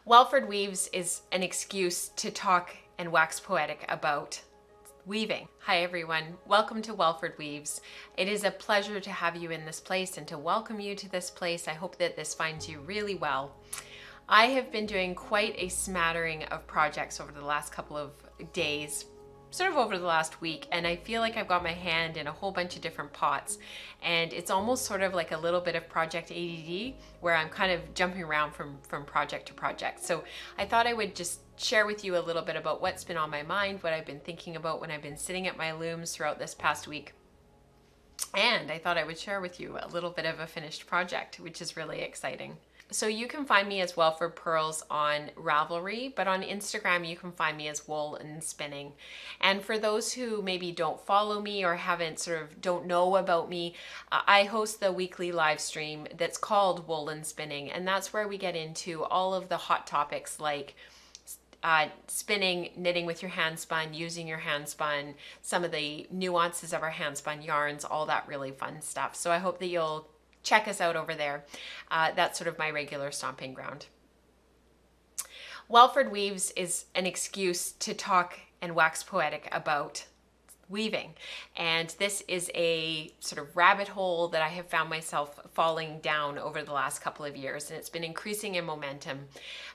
welfordWEAVES is an excuse to talk and wax poetic about weaving. Hi everyone, welcome to welfordWEAVES. It is a pleasure to have you in this place and to welcome you to this place. I hope that this finds you really well. I have been doing quite a smattering of projects over the last couple of days, sort of over the last week, and I feel like I've got my hand in a whole bunch of different pots, and it's almost sort of like a little bit of project ADD where I'm kind of jumping around from project to project. So I thought I would just share with you a little bit about what's been on my mind, what I've been thinking about when I've been sitting at my looms throughout this past week. And I thought I would share with you a little bit of a finished project, which is really exciting. So you can find me as Welford Pearls on Ravelry, but on Instagram you can find me as Wool and Spinning. And for those who maybe don't follow me or don't know about me, I host the weekly live stream that's called Wool and Spinning, and that's where we get into all of the hot topics like spinning, knitting with your hand spun, using your hand spun, some of the nuances of our hand spun yarns, all that really fun stuff. So I hope that you'll check us out over there. That's sort of my regular stomping ground. welfordWEAVES is an excuse to talk and wax poetic about weaving. And this is a sort of rabbit hole that I have found myself falling down over the last couple of years, and it's been increasing in momentum.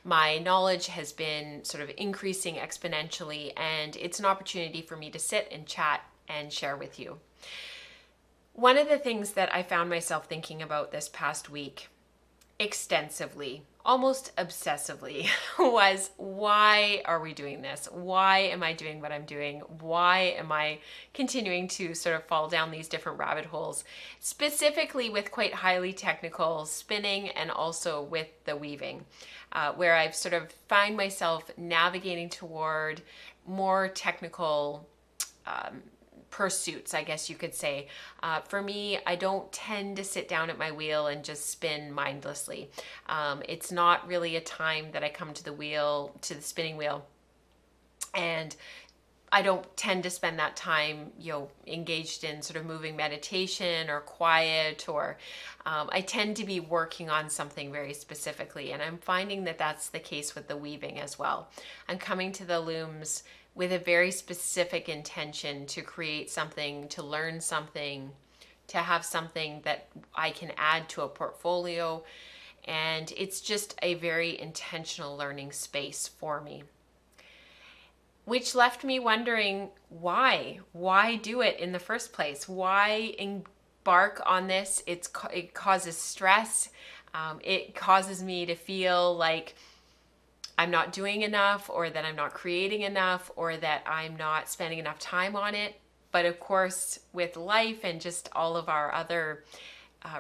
My knowledge has been sort of increasing exponentially, and it's an opportunity for me to sit and chat and share with you. One of the things that I found myself thinking about this past week extensively, almost obsessively, was why are we doing this? Why am I doing what I'm doing? Why am I continuing to sort of fall down these different rabbit holes, specifically with quite highly technical spinning and also with the weaving, where I've sort of find myself navigating toward more technical pursuits, I guess you could say. For me, I don't tend to sit down at my wheel and just spin mindlessly. It's not really a time that I come to the spinning wheel, and I don't tend to spend that time, engaged in sort of moving meditation or quiet, or I tend to be working on something very specifically, and I'm finding that that's the case with the weaving as well. I'm coming to the looms with a very specific intention to create something, to learn something, to have something that I can add to a portfolio. And it's just a very intentional learning space for me. Which left me wondering, why? Why do it in the first place? Why embark on this? It causes stress. It causes me to feel like I'm not doing enough, or that I'm not creating enough, or that I'm not spending enough time on it. But of course, with life and just all of our other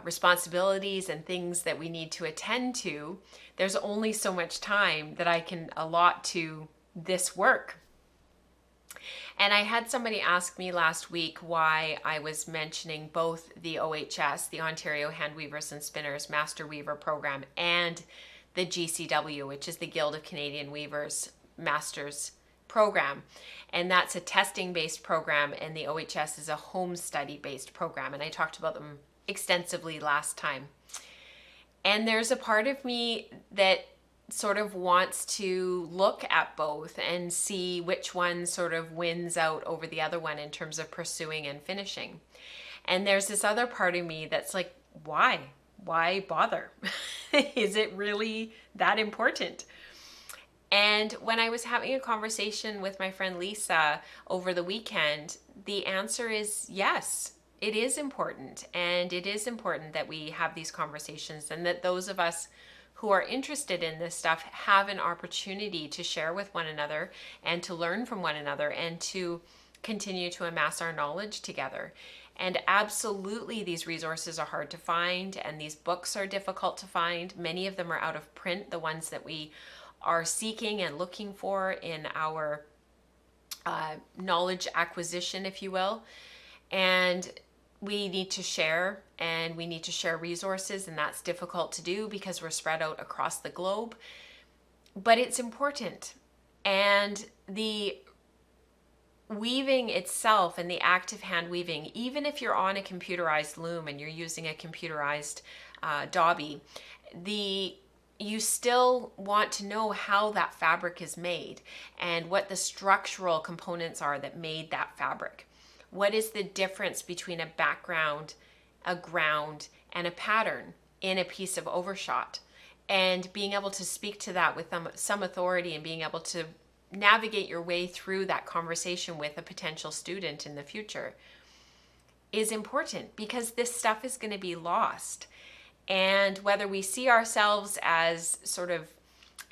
responsibilities and things that we need to attend to, there's only so much time that I can allot to this work. And I had somebody ask me last week why I was mentioning both the OHS, the Ontario Hand Weavers and Spinners Master Weaver Program, and the GCW, which is the Guild of Canadian Weavers Masters Program. And that's a testing-based program, and the OHS is a home study-based program. And I talked about them extensively last time. And there's a part of me that sort of wants to look at both and see which one sort of wins out over the other one in terms of pursuing and finishing. And there's this other part of me that's like, why? Why bother? Is it really that important? And when I was having a conversation with my friend Lisa over the weekend, the answer is yes, it is important. And it is important that we have these conversations, and that those of us who are interested in this stuff have an opportunity to share with one another and to learn from one another and to continue to amass our knowledge together. And absolutely, these resources are hard to find, and these books are difficult to find. Many of them are out of print, the ones that we are seeking and looking for in our knowledge acquisition, if you will. And we need to share, and we need to share resources, and that's difficult to do because we're spread out across the globe. But it's important. And the weaving itself and the act of hand weaving, even if you're on a computerized loom and you're using a computerized dobby, the you still want to know how that fabric is made and what the structural components are that made that fabric. What is the difference between a background, a ground, and a pattern in a piece of overshot? And being able to speak to that with some authority and being able to navigate your way through that conversation with a potential student in the future is important, because this stuff is going to be lost. And whether we see ourselves as sort of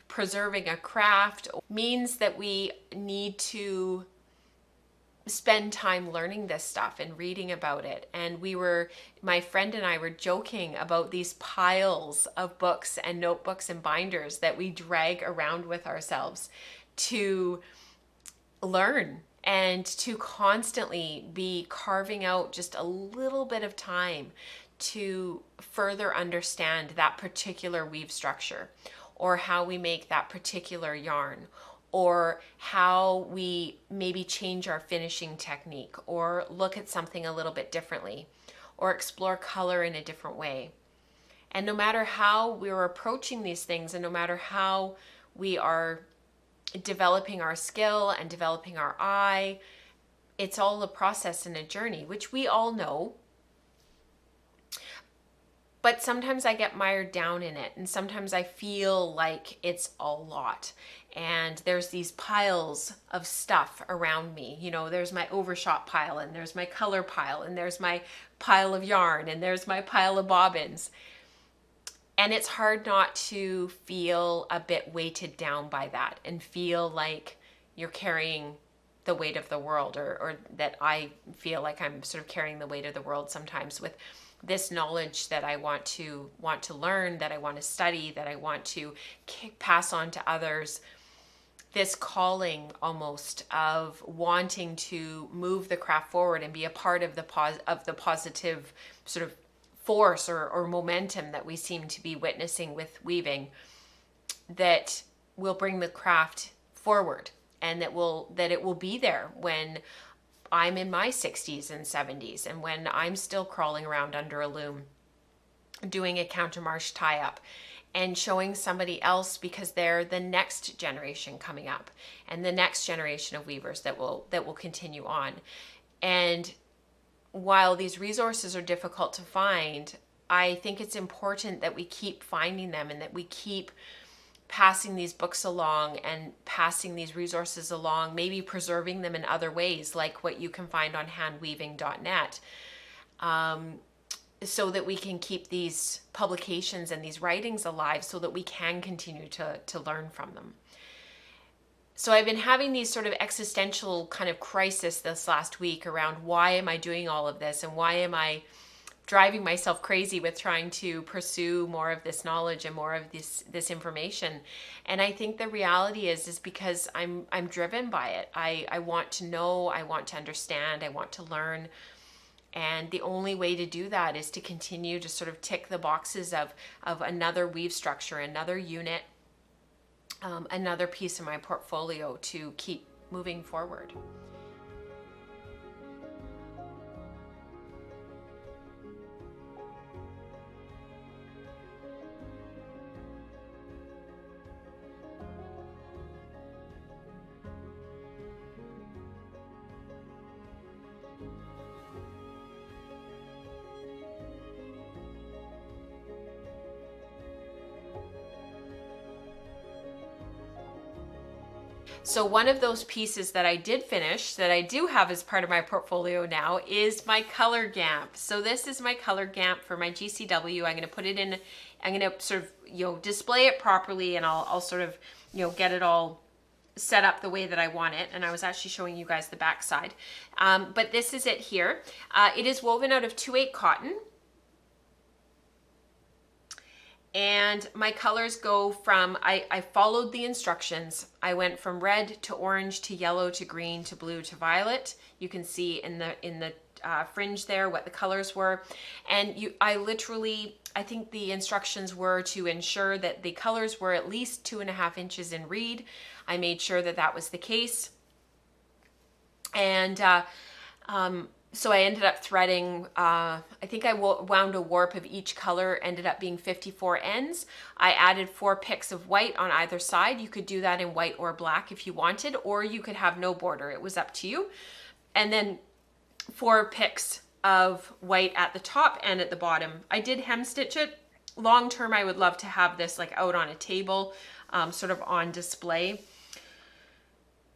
preserving a craft means that we need to spend time learning this stuff and reading about it. And my friend and I were joking about these piles of books and notebooks and binders that we drag around with ourselves to learn and to constantly be carving out just a little bit of time to further understand that particular weave structure, or how we make that particular yarn, or how we maybe change our finishing technique, or look at something a little bit differently, or explore color in a different way. And no matter how we're approaching these things, and no matter how we are developing our skill and developing our eye, it's all a process and a journey, which we all know. But sometimes I get mired down in it, and sometimes I feel like it's a lot. And there's these piles of stuff around me. You know, there's my overshot pile, and there's my color pile, and there's my pile of yarn, and there's my pile of bobbins. And it's hard not to feel a bit weighted down by that and feel like you're carrying the weight of the world, or that I feel like I'm sort of carrying the weight of the world sometimes with this knowledge that I want to learn, that I want to study, that I want to pass on to others. This calling almost of wanting to move the craft forward and be a part of the positive sort of force or momentum that we seem to be witnessing with weaving, that will bring the craft forward, and that it will be there when I'm in my 60s and 70s, and when I'm still crawling around under a loom doing a countermarch tie-up and showing somebody else, because they're the next generation coming up, and the next generation of weavers that will continue on. And while these resources are difficult to find, I think it's important that we keep finding them, and that we keep passing these books along and passing these resources along, maybe preserving them in other ways, like what you can find on handweaving.net, so that we can keep these publications and these writings alive, so that we can continue to learn from them. So I've been having these sort of existential kind of crisis this last week around, why am I doing all of this, and why am I driving myself crazy with trying to pursue more of this knowledge and more of this information. And I think the reality is because I'm driven by it. I want to know, I want to understand, I want to learn. And the only way to do that is to continue to sort of tick the boxes of another weave structure, another unit, another piece of my portfolio to keep moving forward. So one of those pieces that I did finish, that I do have as part of my portfolio now, is my color gamp. So this is my color gamp for my GCW. I'm going to put it in, I'm going to sort of, display it properly, and I'll sort of, get it all set up the way that I want it. And I was actually showing you guys the back side. But this is it here. It is woven out of 2/8 cotton. And my colors go from, I followed the instructions. I went from red to orange to yellow to green to blue to violet. You can see in the fringe there what the colors were. And I think the instructions were to ensure that the colors were at least 2.5 inches in reed. I made sure that that was the case. And So I ended up threading, I think I wound a warp of each color, ended up being 54 ends. I added 4 picks of white on either side. You could do that in white or black if you wanted, or you could have no border. It was up to you. And then 4 picks of white at the top and at the bottom. I did hem stitch it. Long term, I would love to have this like out on a table, sort of on display.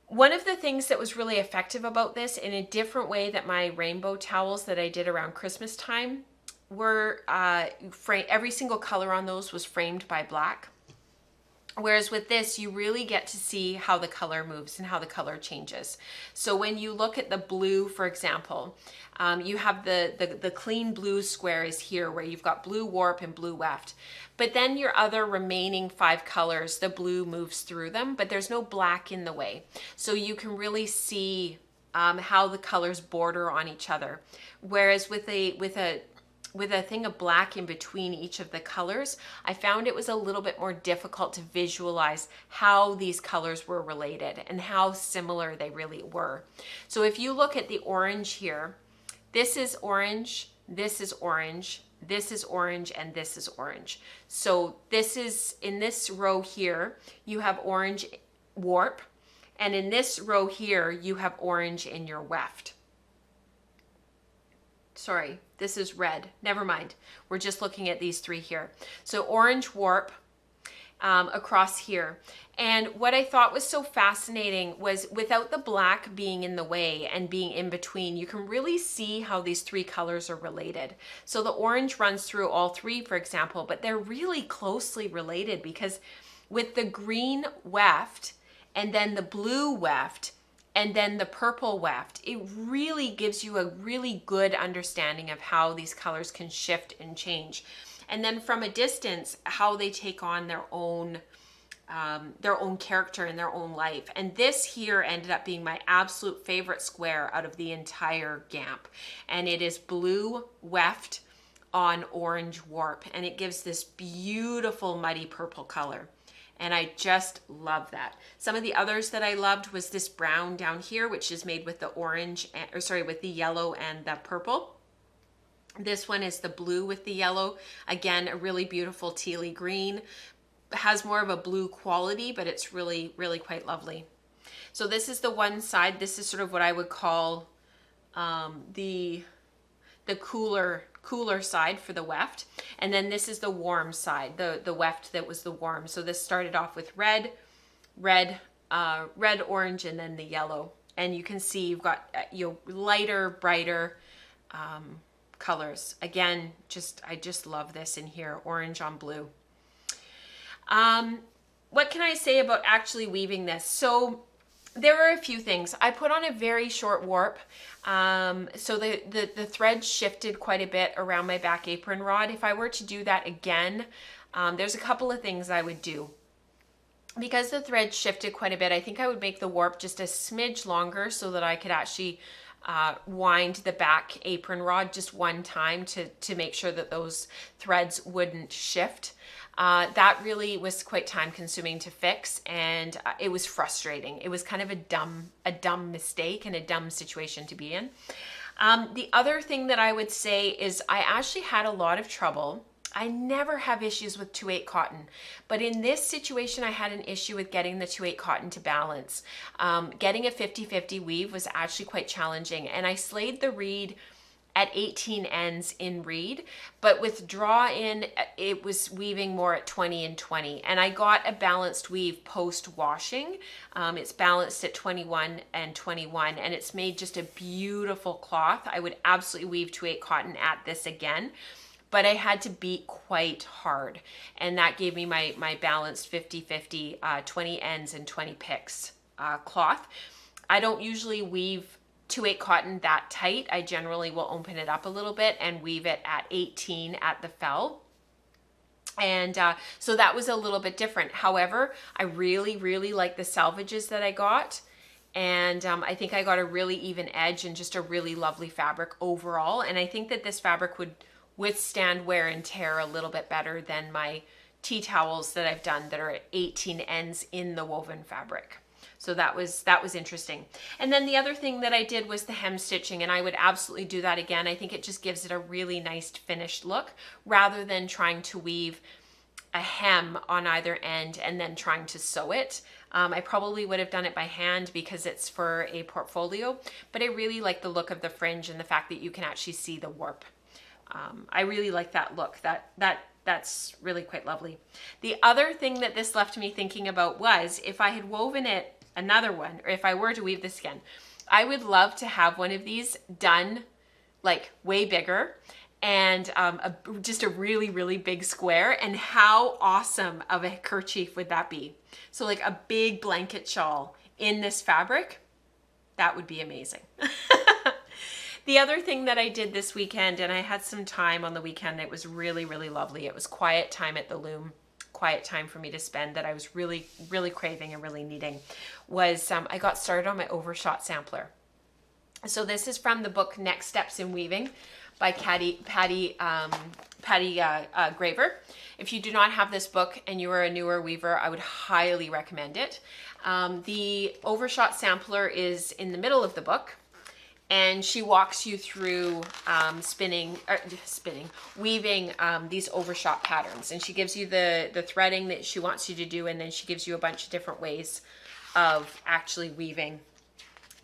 One of the things that was really effective about this, in a different way that my rainbow towels that I did around Christmas time were, every single color on those was framed by black. Whereas with this, you really get to see how the color moves and how the color changes. So when you look at the blue, for example, you have the clean blue squares here where you've got blue warp and blue weft. But then your other remaining 5 colors, the blue moves through them, but there's no black in the way. So you can really see how the colors border on each other. Whereas with a thing of black in between each of the colors, I found it was a little bit more difficult to visualize how these colors were related and how similar they really were. So if you look at the orange here, this is orange, this is orange, this is orange, and this is orange. So this is, in this row here, you have orange warp, and in this row here, you have orange in your weft. Sorry, this is red. Never mind. We're just looking at these 3 here. So orange warp across here. And what I thought was so fascinating was, without the black being in the way and being in between, you can really see how these 3 colors are related. So the orange runs through all 3, for example, but they're really closely related, because with the green weft and then the blue weft and then the purple weft, it really gives you a really good understanding of how these colors can shift and change. And then from a distance, how they take on their own character in their own life. And this here ended up being my absolute favorite square out of the entire GAMP. And it is blue weft on orange warp. And it gives this beautiful muddy purple color. And I just love that. Some of the others that I loved was this brown down here, which is made with the orange, with the yellow and the purple. This one is the blue with the yellow. Again, a really beautiful tealy green. Has more of a blue quality, but it's really, really quite lovely. So this is the one side. This is sort of what I would call the cooler side for the weft. And then this is the warm side, the weft that was the warm. So this started off with red, orange, and then the yellow. And you can see you've got lighter, brighter colors. Again, I just love this in here, orange on blue. What can I say about actually weaving this? So there are a few things. I put on a very short warp. So the thread shifted quite a bit around my back apron rod. If I were to do that again, there's a couple of things I would do. Because the thread shifted quite a bit, I think I would make the warp just a smidge longer so that I could actually wind the back apron rod just one time to make sure that those threads wouldn't shift. That really was quite time consuming to fix, and it was frustrating. It was kind of a dumb mistake and a dumb situation to be in. The other thing that I would say is I actually had a lot of trouble. I never have issues with 2/8 cotton, but in this situation, I had an issue with getting the 2/8 cotton to balance. Getting a 50-50 weave was actually quite challenging, and I slayed the reed at 18 ends in reed, but with draw in, it was weaving more at 20 and 20. And I got a balanced weave post washing. It's balanced at 21 and 21, and it's made just a beautiful cloth. I would absolutely weave 2/8 cotton at this again, but I had to beat quite hard. And that gave me my balanced 50-50, 20 ends and 20 picks cloth. I don't usually weave 2/8 cotton that tight. I generally will open it up a little bit and weave it at 18 at the fell. And so that was a little bit different. However, I really, really like the salvages that I got. And I think I got a really even edge and just a really lovely fabric overall. And I think that this fabric would withstand wear and tear a little bit better than my tea towels that I've done that are at 18 ends in the woven fabric. So that was interesting. And then the other thing that I did was the hem stitching, and I would absolutely do that again. I think it just gives it a really nice finished look rather than trying to weave a hem on either end and then trying to sew it. I probably would have done it by hand because it's for a portfolio, but I really like the look of the fringe and the fact that you can actually see the warp. I really like that look. That's really quite lovely. The other thing that this left me thinking about was if I had woven it, another one, or if I were to weave this again, I would love to have one of these done like way bigger and just a really, really big square. And how awesome of a kerchief would that be? So like a big blanket shawl in this fabric, that would be amazing. The other thing that I did this weekend, and I had some time on the weekend, it was really, really lovely. It was quiet time at the loom, quiet time for me to spend that I was really, really craving and really needing, was I got started on my overshot sampler. So this is from the book Next Steps in Weaving by Patty Graver. If you do not have this book and you are a newer weaver, I would highly recommend it. The overshot sampler is in the middle of the book, and she walks you through weaving these overshot patterns. And she gives you the threading that she wants you to do, and then she gives you a bunch of different ways of actually weaving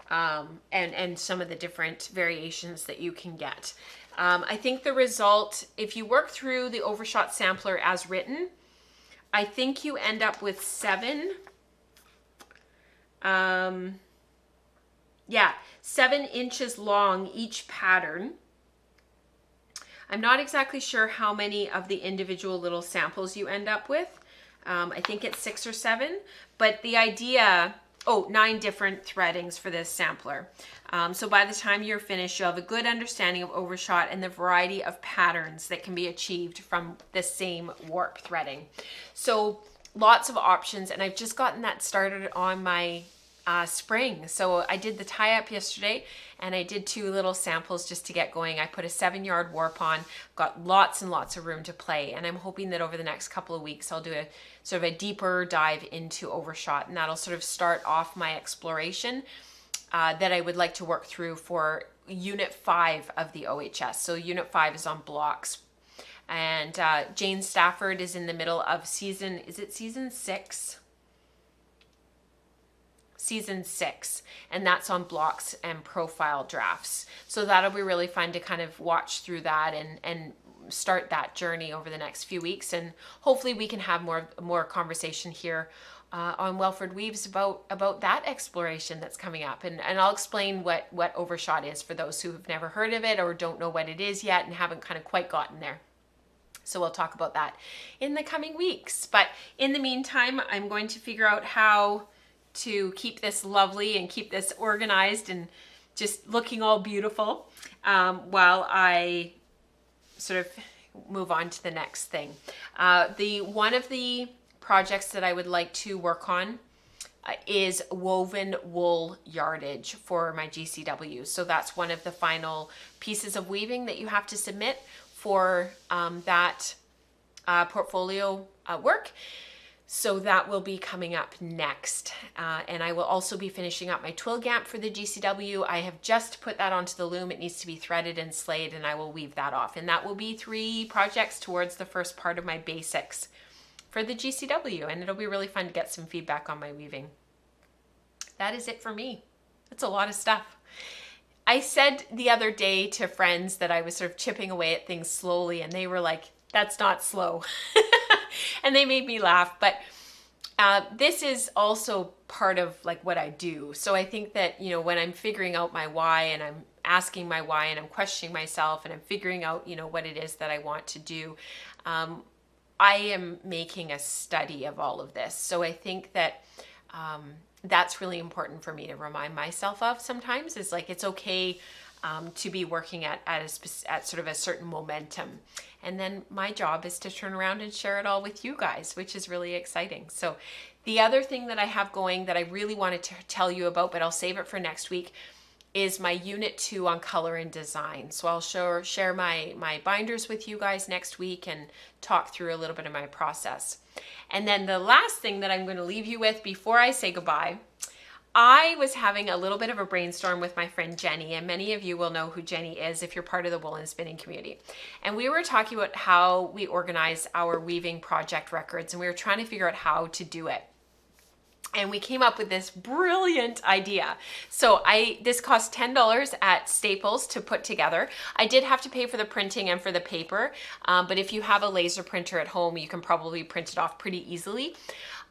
and some of the different variations that you can get. I think the result, if you work through the overshot sampler as written, I think you end up with 7 inches long each pattern. I'm not exactly sure how many of the individual little samples you end up with. I think it's 6 or 7, but the idea, 9 different threadings for this sampler. So by the time you're finished, you'll have a good understanding of overshot and the variety of patterns that can be achieved from the same warp threading. So lots of options, and I've just gotten that started on my spring. So I did the tie-up yesterday, and I did 2 little samples just to get going. I put a 7-yard warp on, got lots and lots of room to play, and I'm hoping that over the next couple of weeks I'll do a sort of a deeper dive into overshot, and that'll sort of start off my exploration that I would like to work through for Unit 5 of the OHS. So Unit 5 is on blocks, and Jane Stafford is in the middle of season 6? Season 6, and that's on blocks and profile drafts. So that'll be really fun to kind of watch through that and start that journey over the next few weeks, and hopefully we can have more conversation here on welfordWEAVES about that exploration that's coming up, and I'll explain what overshot is for those who have never heard of it or don't know what it is yet and haven't kind of quite gotten there. So we'll talk about that in the coming weeks. But in the meantime, I'm going to figure out how to keep this lovely and keep this organized and just looking all beautiful while I sort of move on to the next thing. One of the projects that I would like to work on is woven wool yardage for my GCW. So that's one of the final pieces of weaving that you have to submit for that portfolio work. So that will be coming up next. And I will also be finishing up my twill gamp for the GCW. I have just put that onto the loom. It needs to be threaded and slayed, and I will weave that off. And that will be 3 projects towards the first part of my basics for the GCW. And it'll be really fun to get some feedback on my weaving. That is it for me. That's a lot of stuff. I said the other day to friends that I was sort of chipping away at things slowly, and they were like, that's not slow. And they made me laugh, but this is also part of like what I do. So I think that, you know, when I'm figuring out my why and I'm asking my why and I'm questioning myself and I'm figuring out, you know, what it is that I want to do, I am making a study of all of this. So I think that that's really important for me to remind myself of sometimes, is like, it's okay to be working at sort of a certain momentum. And then my job is to turn around and share it all with you guys, which is really exciting. So the other thing that I have going that I really wanted to tell you about, but I'll save it for next week, is my Unit 2 on color and design. So I'll share my binders with you guys next week and talk through a little bit of my process. And then the last thing that I'm going to leave you with before I say goodbye I was having a little bit of a brainstorm with my friend Jenny, and many of you will know who Jenny is if you're part of the wool and spinning community. And we were talking about how we organize our weaving project records, and we were trying to figure out how to do it. And we came up with this brilliant idea. So this cost $10 at Staples to put together. I did have to pay for the printing and for the paper, but if you have a laser printer at home, you can probably print it off pretty easily.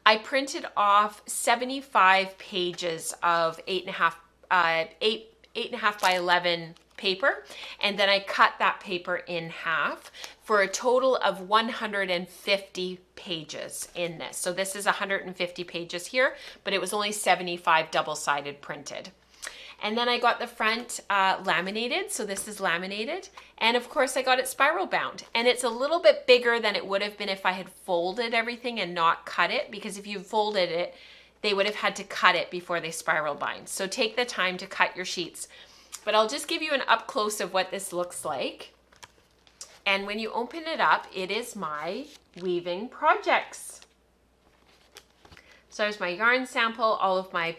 I printed off 75 pages of 8.5 by 11 paper, and then I cut that paper in half for a total of 150 pages in this. So this is 150 pages here, but it was only 75 double-sided printed. And then I got the front laminated, so this is laminated. And of course I got it spiral bound. And it's a little bit bigger than it would have been if I had folded everything and not cut it, because if you folded it, they would have had to cut it before they spiral bind. So take the time to cut your sheets. But I'll just give you an up close of what this looks like. And when you open it up, it is my weaving projects. So there's my yarn sample, all of my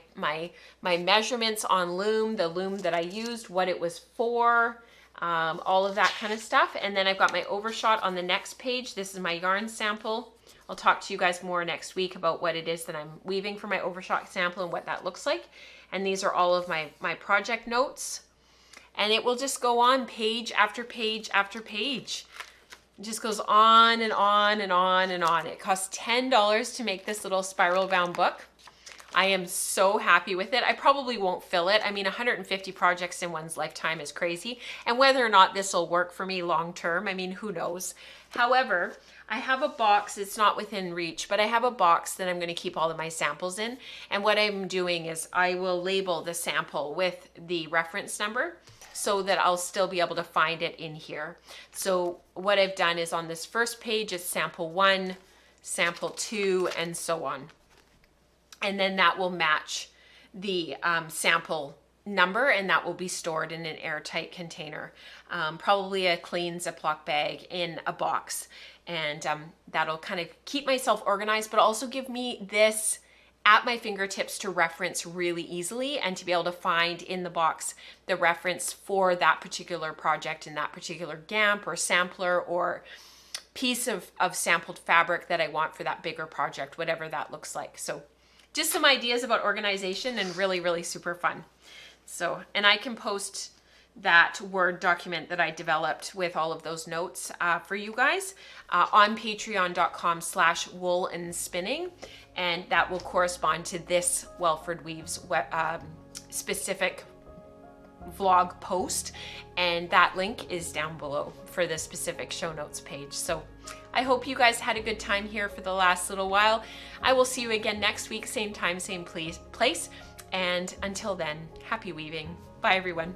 measurements on loom, the loom that I used, what it was for, all of that kind of stuff. And then I've got my overshot on the next page. This is my yarn sample. I'll talk to you guys more next week about what it is that I'm weaving for my overshot sample and what that looks like. And these are all of my project notes. And it will just go on page after page after page. It just goes on and on and on and on. It costs $10 to make this little spiral bound book. I am so happy with it. I probably won't fill it. I mean, 150 projects in one's lifetime is crazy. And whether or not this will work for me long term, I mean, who knows? However, I have a box, it's not within reach, but I have a box that I'm going to keep all of my samples in. And what I'm doing is I will label the sample with the reference number, so that I'll still be able to find it in here. So what I've done is on this first page is sample 1, sample 2, and so on. And then that will match the sample number, and that will be stored in an airtight container, probably a clean Ziploc bag in a box. And that'll kind of keep myself organized, but also give me this at my fingertips to reference really easily and to be able to find in the box the reference for that particular project and that particular GAMP or sampler or piece of sampled fabric that I want for that bigger project, whatever that looks like. So just some ideas about organization and really, really super fun. So, and I can post that Word document that I developed with all of those notes for you guys on patreon.com/woolandspinning, and that will correspond to this Welford Weaves specific vlog post, and that link is down below for the specific show notes page. So I hope you guys had a good time here for the last little while. I will see you again next week, same time, same place, and until then, happy weaving. Bye everyone.